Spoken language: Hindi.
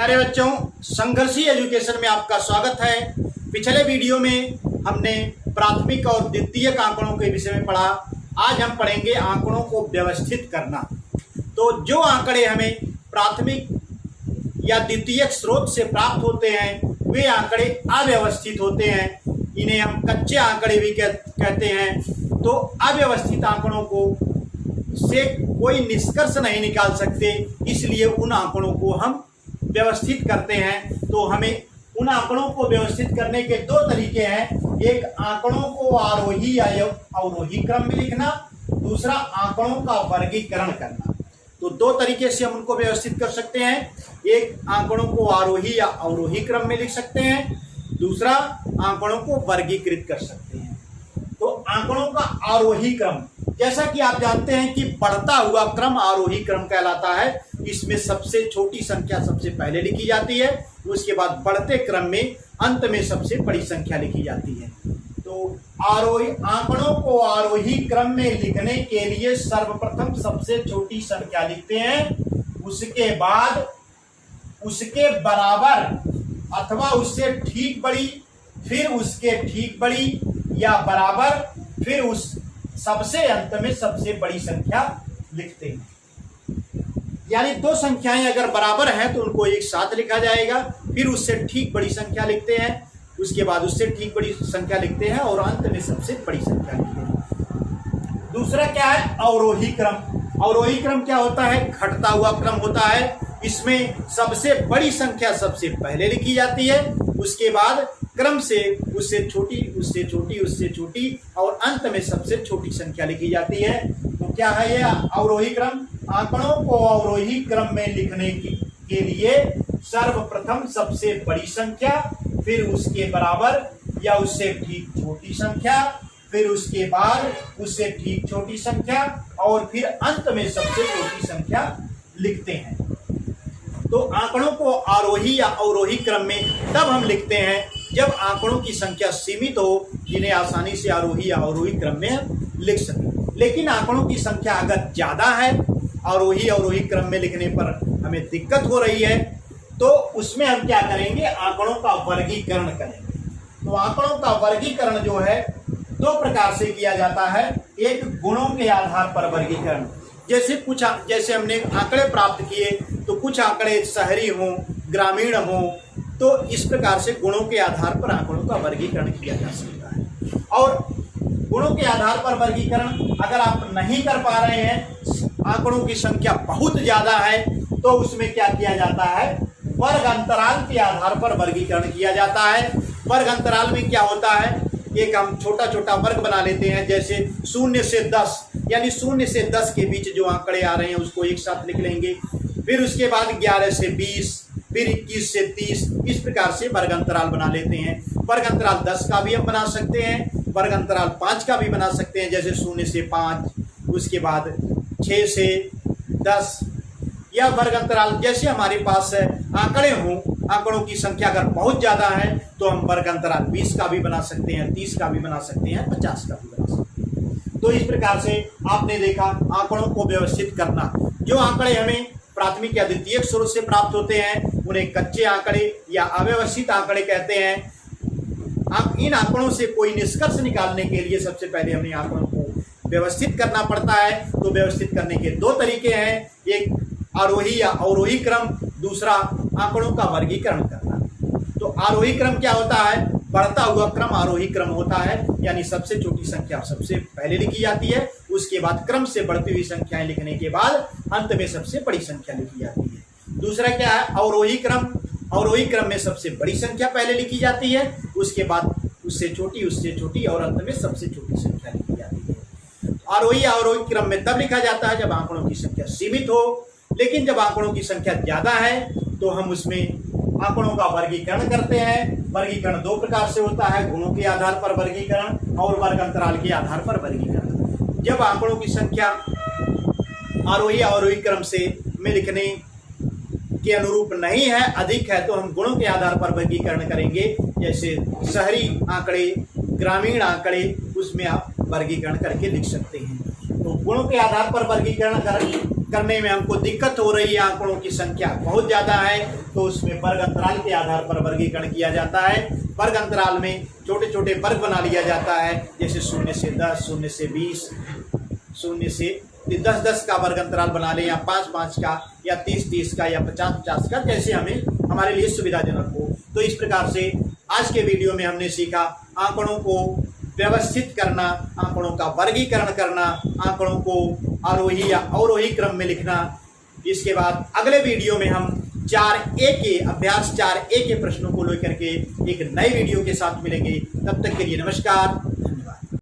प्यारे बच्चों, संघर्षी एजुकेशन में आपका स्वागत है। पिछले वीडियो में हमने प्राथमिक और द्वितीयक आंकड़ों के विषय में पढ़ा। आज हम पढ़ेंगे आंकड़ों को व्यवस्थित करना। तो जो आंकड़े हमें प्राथमिक या द्वितीयक स्रोत से प्राप्त होते हैं वे आंकड़े अव्यवस्थित होते हैं। इन्हें हम कच्चे आंकड़े भी कहते हैं। तो अव्यवस्थित आंकड़ों को से कोई निष्कर्ष नहीं निकाल सकते, इसलिए उन आंकड़ों को हम व्यवस्थित करते हैं। तो हमें उन आंकड़ों को व्यवस्थित करने के दो तरीके हैं। एक, आंकड़ों को आरोही या अवरोही क्रम में लिखना, दूसरा आंकड़ों का वर्गीकरण करना। तो दो तरीके से हम उनको व्यवस्थित कर सकते हैं। एक, आंकड़ों को आरोही या अवरोही क्रम में लिख सकते हैं, दूसरा आंकड़ों को वर्गीकृत कर सकते हैं। तो आंकड़ों का आरोही क्रम, जैसा कि आप जानते हैं कि बढ़ता हुआ क्रम आरोही क्रम कहलाता है। इसमें सबसे छोटी संख्या सबसे पहले लिखी जाती है, उसके बाद बढ़ते क्रम में अंत में सबसे बड़ी संख्या लिखी जाती है। तो आंकड़ों को आरोही क्रम में लिखने के लिए सर्वप्रथम सबसे छोटी संख्या लिखते हैं, उसके बाद उसके बराबर अथवा उससे ठीक बड़ी, फिर उसके ठीक बड़ी या बराबर, फिर उस सबसे अंत में सबसे बड़ी संख्या लिखते हैं। यानी दो संख्याएं अगर बराबर हैं तो उनको एक साथ लिखा जाएगा, फिर उससे ठीक बड़ी संख्या लिखते हैं, उसके बाद उससे ठीक बड़ी संख्या लिखते हैं और अंत में सबसे बड़ी संख्या लिखते हैं। दूसरा क्या है? अवरोही क्रम। अवरोही क्रम क्या होता है? घटता हुआ क्रम होता है। इसमें सबसे बड़ी संख्या सबसे पहले लिखी जाती है, उसके बाद क्रम से उससे छोटी, उससे छोटी, उससे छोटी और अंत में सबसे छोटी संख्या लिखी जाती है। तो क्या है यह अवरोही क्रम? आंकड़ों को अवरोही क्रम में लिखने के लिए सर्वप्रथम सबसे बड़ी संख्या, फिर उसके बराबर या उससे ठीक छोटी संख्या, फिर उसके बाद उससे ठीक छोटी संख्या और फिर अंत में सबसे छोटी संख्या लिखते हैं। तो आंकड़ों को आरोही या अवरोही क्रम में तब हम लिखते हैं जब आंकड़ों की संख्या सीमित हो, जिन्हें आसानी से आरोही या अवरोही क्रम में लिख सकें। लेकिन आंकड़ों की संख्या अगर ज्यादा है, आरोही अवरोही क्रम में लिखने पर हमें दिक्कत हो रही है, तो उसमें हम क्या करेंगे? आंकड़ों का वर्गीकरण करेंगे। तो आंकड़ों का वर्गीकरण जो है दो प्रकार से किया जाता है। एक, गुणों के आधार पर वर्गीकरण। जैसे हमने आंकड़े प्राप्त किए तो कुछ आंकड़े शहरी हों, ग्रामीण हों, तो इस प्रकार से गुणों के आधार पर आंकड़ों का वर्गीकरण किया जा सकता है। और गुणों के आधार पर वर्गीकरण अगर आप नहीं कर पा रहे हैं, आंकड़ों की संख्या बहुत ज्यादा है, तो उसमें क्या किया जाता है? वर्ग अंतराल के आधार पर वर्गीकरण किया जाता है। वर्ग अंतराल में क्या होता है? एक हम छोटा छोटा वर्ग बना लेते हैं, जैसे 0 से 10, यानी 0 से 10 के बीच जो आंकड़े आ रहे हैं उसको एक साथ लिख लेंगे। फिर उसके बाद 11 से 20, फिर 21 से 30, इस प्रकार से वर्ग अंतराल बना लेते हैं। वर्ग अंतराल 10 का भी हम बना सकते हैं, वर्ग अंतराल 5 का भी बना सकते हैं, जैसे 0 से 5, उसके बाद 6 से 10, या वर्ग अंतराल जैसे हमारे पास आंकड़े हों, आंकड़ों की संख्या अगर बहुत ज्यादा है तो हम वर्ग अंतराल 20 का भी बना सकते हैं, 30 का भी बना सकते हैं, 50 का भी बना सकते हैं। तो इस प्रकार से आपने देखा आंकड़ों को व्यवस्थित करना। जो आंकड़े हमें प्राथमिक या द्वितीयक स्रोत से प्राप्त होते हैं उन्हें कच्चे आंकड़े या अव्यवस्थित आंकड़े कहते हैं। इन आंकड़ों से कोई निष्कर्ष निकालने के लिए सबसे पहले हमें आंकड़ों को व्यवस्थित करना पड़ता है। तो व्यवस्थित करने के दो तरीके हैं, एक आरोही या अवरोही क्रम, दूसरा आंकड़ों का वर्गीकरण करना। तो आरोही क्रम क्या होता है? बढ़ता हुआ क्रम आरोही क्रम होता है, यानी सबसे छोटी संख्या सबसे पहले लिखी जाती है, उसके बाद क्रम से बढ़ती हुई संख्याएं लिखने के बाद अंत में सबसे बड़ी संख्या लिखी जाती है। दूसरा क्या है? अवरोही क्रम। अवरोही क्रम में सबसे बड़ी संख्या पहले लिखी जाती है, उसके बाद उससे छोटी और अंत में सबसे छोटी संख्या लिखी जाती है। आरोही या अवरोही क्रम में तब लिखा जाता है जब आंकड़ों की संख्या सीमित हो, लेकिन जब आंकड़ों की संख्या ज्यादा है तो हम उसमें आंकड़ों का वर्गीकरण करते हैं। वर्गीकरण दो प्रकार से होता है, गुणों के आधार पर वर्गीकरण और वर्ग अंतराल के आधार पर वर्गीकरण। जब आंकड़ों की संख्या आरोही अवरोही क्रम से में लिखने के अनुरूप नहीं है, अधिक है, तो हम गुणों के आधार पर वर्गीकरण करेंगे। जैसे शहरी आंकड़े, ग्रामीण आंकड़े, उसमें आप वर्गीकरण करके लिख सकते हैं। तो गुणों के आधार पर वर्गीकरण करने में हमको दिक्कत हो रही है, आंकड़ों की संख्या बहुत ज़्यादा है, तो उसमें वर्ग अंतराल के आधार पर वर्गीकरण किया जाता है। वर्ग अंतराल में छोटे छोटे वर्ग बना लिया जाता है, जैसे 0 से 10, 0 से 20, 0 से 10 का वर्ग अंतराल बना लें, या 5 का, या 30 का, या 50 का, जैसे हमें हमारे लिए सुविधाजनक हो। तो इस प्रकार से आज के वीडियो में हमने सीखा आंकड़ों को व्यवस्थित करना, आंकड़ों का वर्गीकरण करना, आंकड़ों को आरोही या अवरोही क्रम में लिखना। इसके बाद अगले वीडियो में हम 4A के अभ्यास 4A के प्रश्नों को लेकर के एक नए वीडियो के साथ मिलेंगे। तब तक के लिए नमस्कार।